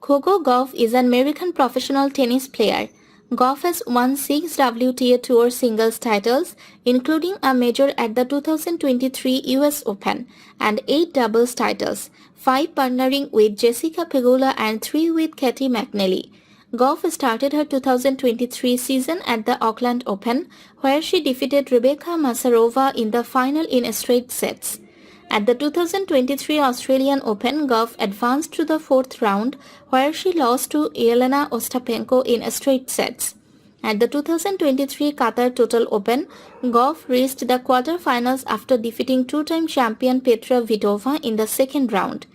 Coco Gauff is an American professional tennis player. Gauff has won 6 WTA Tour singles titles, including a major at the 2023 US Open, and 8 doubles titles, 5 partnering with Jessica Pegula and 3 with Caty McNally. Gauff started her 2023 season at the Auckland Open, where she defeated Rebeka Masarova in the final in straight sets. At the 2023 Australian Open, Gauff advanced to the 4th round, where she lost to Jeļena Ostapenko in straight sets. At the 2023 Qatar Total Open, Gauff reached the quarter-finals after defeating two-time champion Petra Kvitova in the 2nd round.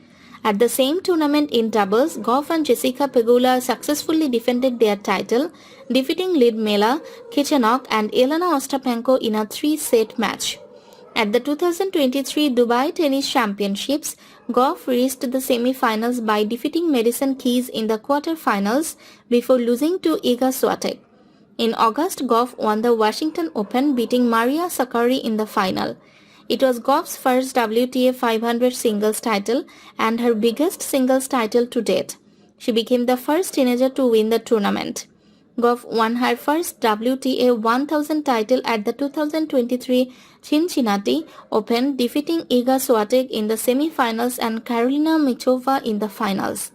At the same tournament in doubles, Gauff and Jessica Pegula successfully defended their title, defeating Lyudmila Kichenok and Jeļena Ostapenko in a 3-set match. At the 2023 Dubai Tennis Championships, Gauff reached the semi-finals by defeating Madison Keys in the quarter-finals before losing to Iga Swiatek. In August, Gauff won the Washington Open, beating Maria Sakkari in the final. It was Gauff's first WTA 500 singles title and her biggest singles title to date. She became the first teenager to win the tournament. Gauff won her first WTA 1000 title at the 2023 Cincinnati Open, defeating Iga Swiatek in the semi-finals and Karolina Muchova in the finals.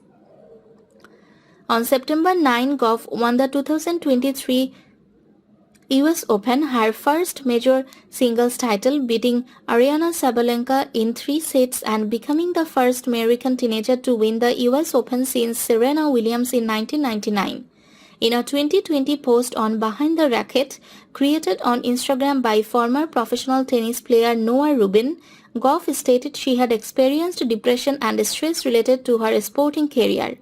On September 9, Gauff won the 2023 US Open, her first major singles title, beating Aryna Sabalenka in 3 sets and becoming the first American teenager to win the US Open since Serena Williams in 1999. In a 2020 post on Behind the Racket, created on Instagram by former professional tennis player Noah Rubin, Gauff stated she had experienced depression and stress related to her sporting career.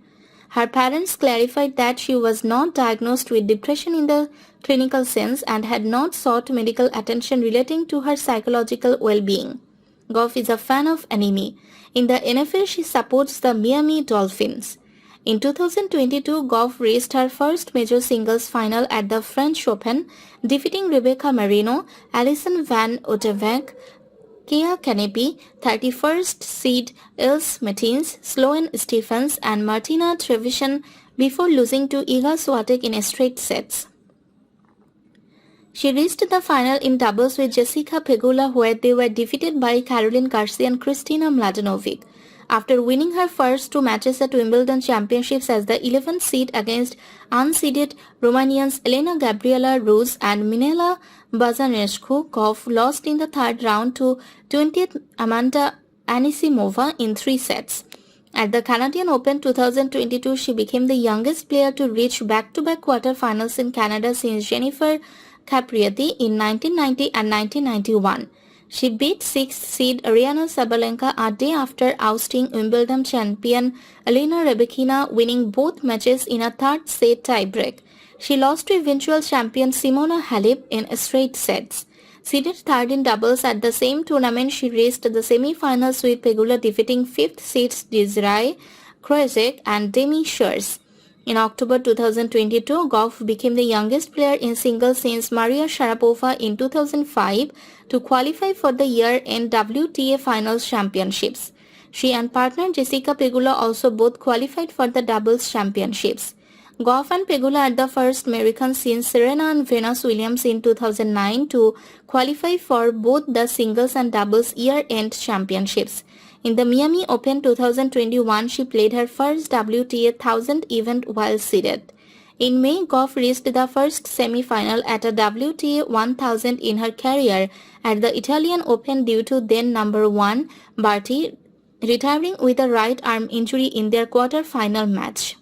Her parents clarified that she was not diagnosed with depression in the clinical sense and had not sought medical attention relating to her psychological well-being. Gauff is a fan of anime. In the NFL, she supports the Miami Dolphins. In 2022, Gauff reached her first major singles final at the French Open, defeating Rebecca Marino, Alison Van Uytvanck, Kia Kanepi, 31st seed Ilse Mettins, Sloane Stephens and Martina Trevisan before losing to Iga Swiatek in straight sets. She reached the final in doubles with Jessica Pegula, where they were defeated by Caroline Garcia and Kristina Mladenovic. After winning her first 2 matches at Wimbledon Championships as the 11th seed against unseeded Romanians Elena Gabriela Rus and Minela Bazanescu, Gauff lost in the 3rd round to 20th Amanda Anisimova in 3 sets. At the Canadian Open 2022, she became the youngest player to reach back-to-back quarter-finals in Canada since Jennifer Capriati in 1990 and 1991. She beat 6th seed Aryna Sabalenka a day after ousting Wimbledon champion Elena Rybakina, winning both matches in a 3rd set tiebreak. She lost to eventual champion Simona Halep in straight sets. Seeded 3rd in doubles at the same tournament, she reached the semi-finals with Pegula defeating 5th seeds Desiree Krajicek and Demi Scherz. In October 2022, Gauff became the youngest player in singles since Maria Sharapova in 2005 to qualify for the year-end WTA Finals Championships. She and partner Jessica Pegula also both qualified for the doubles championships. Gauff and Pegula are the first Americans since Serena and Venus Williams in 2009 to qualify for both the singles and doubles year-end championships. In the Miami Open 2021, she played her first WTA 1000 event while seeded. In May, Gauff reached the first semi-final at a WTA 1000 in her career at the Italian Open due to then number 1 Barty retiring with a right arm injury in their quarter-final match.